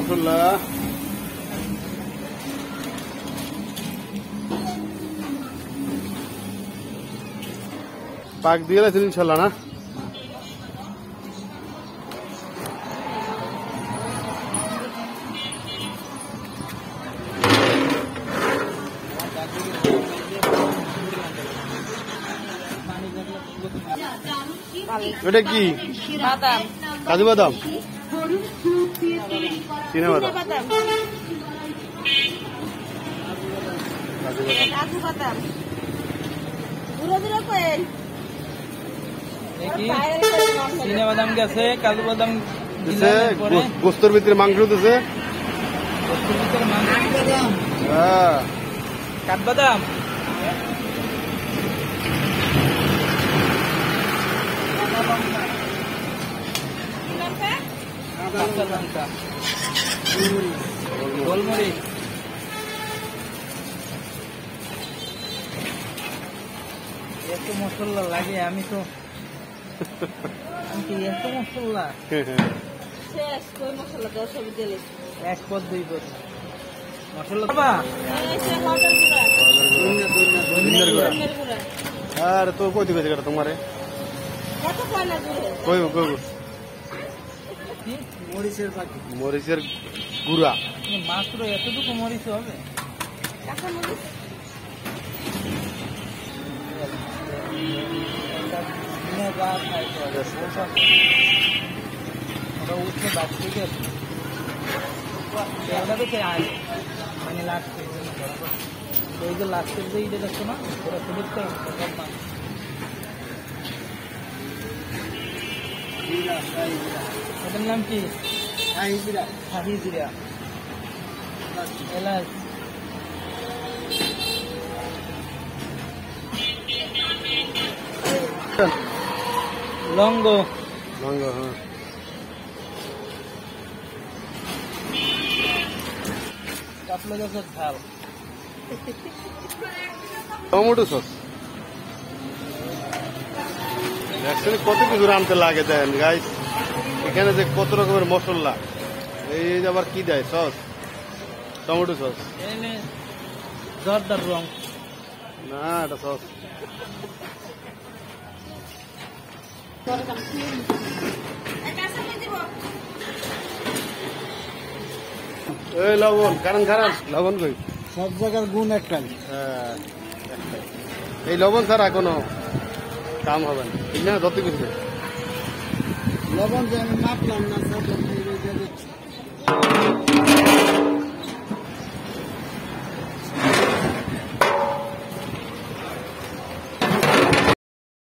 মশলা পাক দিয়ে গেছে ইনশাল্লাহ না। এটা কি বাদাম, কাজু বাদাম, চীনা বাদাম, কাজু বাদাম, গুঁড়ো গুঁড়ো করে চীনা বাদাম গেছে, কাজু বাদাম দিছে, গোস্তর ভিতরে মাংস দিছে, হ্যাঁ কাঠবাদাম, গোলমরিচ, এত মশলা লাগে। আমি তো এত মশলা শেষ কই মশলা দেওয়া সবই দিলে এক পদ দুই পদ মশলা দেবা। ধনিয়ার গুঁড়া। আরে তো কই দিবে এটা তোমারে কত কয়না গুঁড়ো কই কই মরিচের পাখি, মরিচের গুঁড়া মাত্র এতটুকু মরিচ হবে। কাঁচা মরিচ ওটা উঠে বাদ থেকে মানে লাগছে ওই যে লাস্টের যে ইটা দেখছো না, ওরা সুবিধা ওটার নাম কি? শাহি জিরা, এলাচ, লঙ্গ, লঙ্গ, হ্যাঁ কাতলা গাছের ঝাল, টমেটো সস। অ্যাকচুয়ালি কত কিছু রাঁধতে লাগে দেন গাইস, এখানে যে কত রকমের মশলা, এই যে আবার কি দেয় সস, টমেটো সস এনে জর্দার রং, না এটা সস। এই লবণ কারণ খারাপ লবণ কই, সব জায়গার গুণ একটাই। হ্যাঁ এই লবণ ছাড়া কোনো কাম হবে না, ঠিক না? যত কিছু লবণ যে আমি মাপলাম না, সব দিচ্ছি।